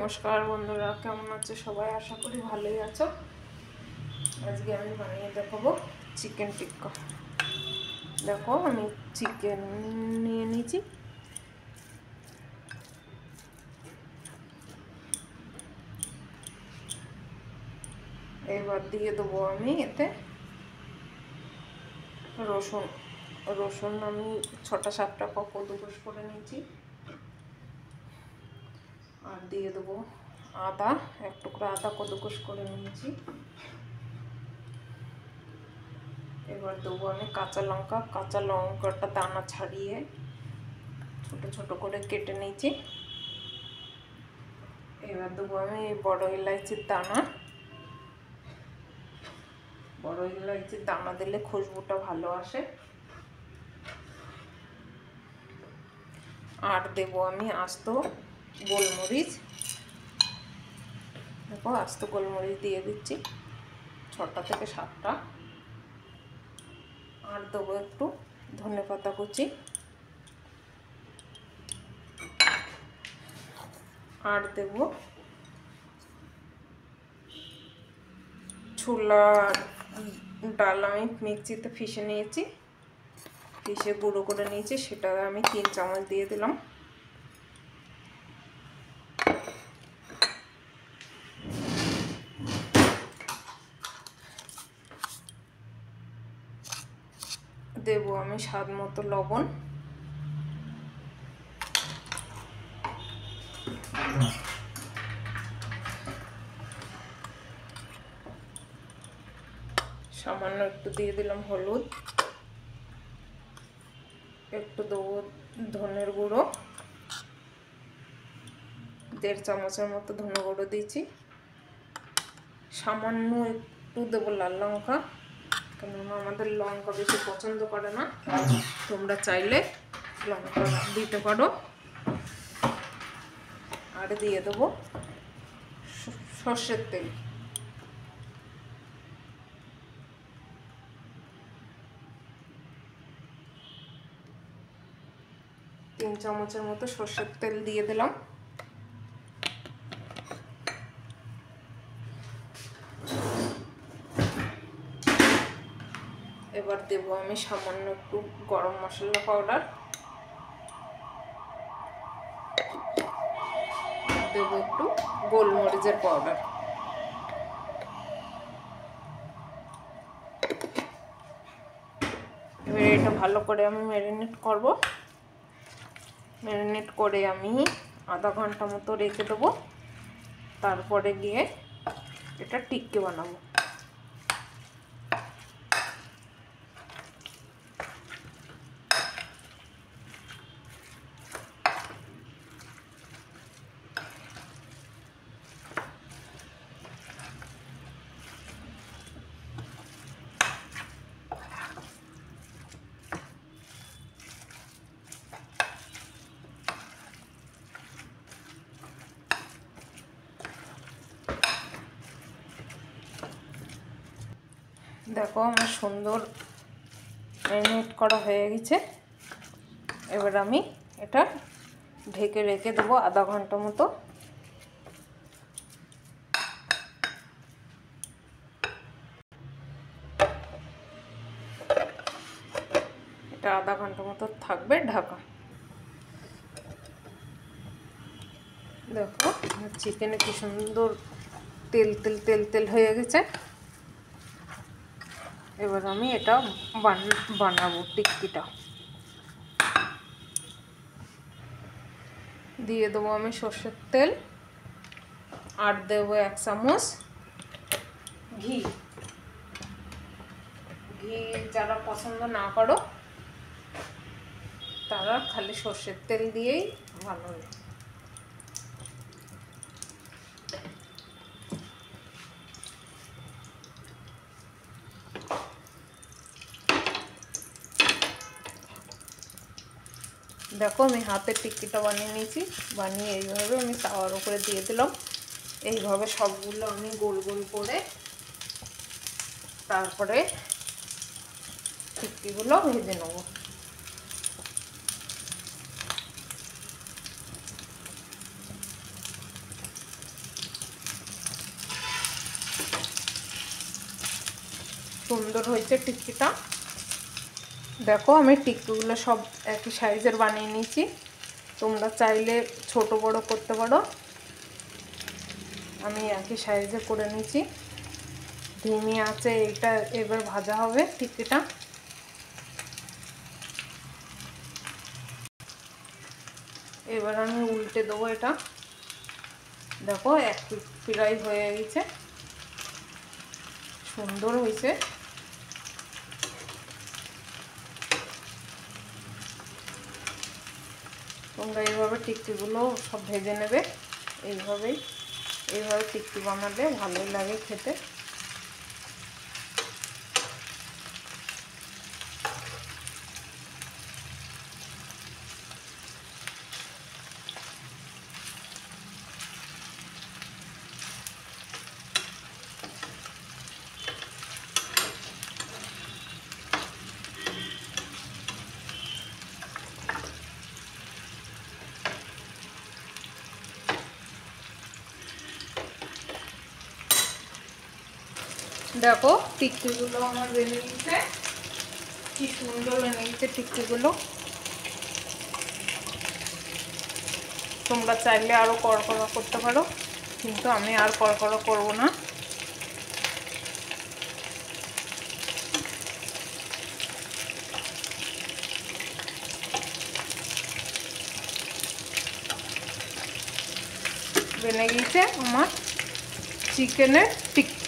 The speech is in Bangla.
নমস্কার বন্ধুরা, কেমন আছো সবাই? আশা করি ভালোই আছো। আজকে আমি বানিয়ে দেখাবো চিকেন টিক্কা। দেখো, আমি চিকেন নিয়ে নিয়েছি। এবার দিয়ে দেবো আমি এতে রসুন। রসুন আমি 6-7টা কদুকস করে নিয়েছি। আর দিয়ে দেবো আদা, এক টুকরা আদা কদুকস করে নিয়েছি। এবার দেবো আমি কাঁচা লঙ্কা। কাঁচা লঙ্কাটা দানা ছাড়িয়ে ছোট ছোট করে কেটে নিয়েছি। এবার দেবো আমি বড় এলাইচির দানা। বড় এলাইচির দানা দিলে খুশবুটা ভালো আসে। আর দেবো আমি আস্ত গোলমরিচ। দেখো, আস্ত গোলমরিচ দিয়ে দিচ্ছি 6টা থেকে 7টা। আর দেবো একটু ধনেপাতা কুচি। আর দেব ছোলা ডাল আমি মিক্সিতে পিষে নিয়েছি, পিষে গুঁড়ো করে নিয়েছি, সেটা আমি 3 চামচ দিয়ে দিলাম। দেব আমি স্বাদ মতো লবণ। সামান্য একটু দিয়ে দিলাম হলুদ। একটু দেবো ধনের গুঁড়ো, 1.5 চামচের মতো ধনে গুঁড়ো দিয়েছি। সামান্য একটু দেবো লাল লঙ্কা, কেননা আমাদের লঙ্কা বেশি পছন্দ করে না, তোমরা চাইলে লঙ্কা দিতে পারো। আর দিয়ে দেবো সর্ষের তেল। তিন চামচের মতো সর্ষের তেল দিয়ে দিলাম। এবার দেবো আমি সামান্য একটু গরম মশলা পাউডার, দেবো একটু গোলমরিচের পাউডার। এবার এটা ভালো করে আমি ম্যারিনেট করব। ম্যারিনেট করে আমি আধা ঘন্টা মতো রেখে দেবো। তারপরে গিয়ে এটা টিক্কি বানাবো। দেখো, আমার সুন্দর ম্যারিনেট করা হয়ে গেছে। এবার আমি এটা ঢেকে রেখে দেবো আধা ঘন্টা মতো। এটা আধা ঘন্টা মতো থাকবে ঢাকা। দেখো, চিকেনে কি সুন্দর তেল তেল তেল তেল হয়ে গেছে। এবার আমি এটা বানাবো টিক্কিটা। দিয়ে দেবো আমি সর্ষের তেল, আর দেবো 1 চামচ ঘি। ঘি যারা পছন্দ না করো তারা খালি সর্ষের তেল দিয়েই বানাবে। দেখো, আমি হাতের টিক্কিটা বানিয়ে নিয়েছি। বানিয়ে এইভাবে আমি তাওয়ার উপরে দিয়ে দিলাম। এইভাবে সবগুলো আমি গোল গোল করে তারপরে টিক্কিগুলো ভেজে নেব। সুন্দর হয়েছে টিক্কিটা। দেখো আমি টিক্কিগুলো সব একই সাইজের বানিয়ে নিয়েছি, তোমরা চাইলে ছোট বড় করতে পারো। আমি একই সাইজে করে নিয়েছি। ধিমি আছে এইটা এবার ভাজা হবে টিক্কিটা। এবার আমি উল্টে দেবো এটা। দেখো এক ফ্রাই হয়ে গেছে, সুন্দর হয়েছে। তোমরা এইভাবে টিক্কিগুলো সব ভেজে নেবে। এইভাবে টিক্কি বানালে ভালোই লাগে খেতে। দেখো টিক্কিগুলো আমার বেনে গেছে, কি সুন্দর বেনে গেছে টিক্কিগুলো। তোমরা চাইলে আরো কড়কড়া করতে পারো, কিন্তু আমি আর কড়কড়া করব না। বেনে গেছে আমার চিকেনের টিক্কি।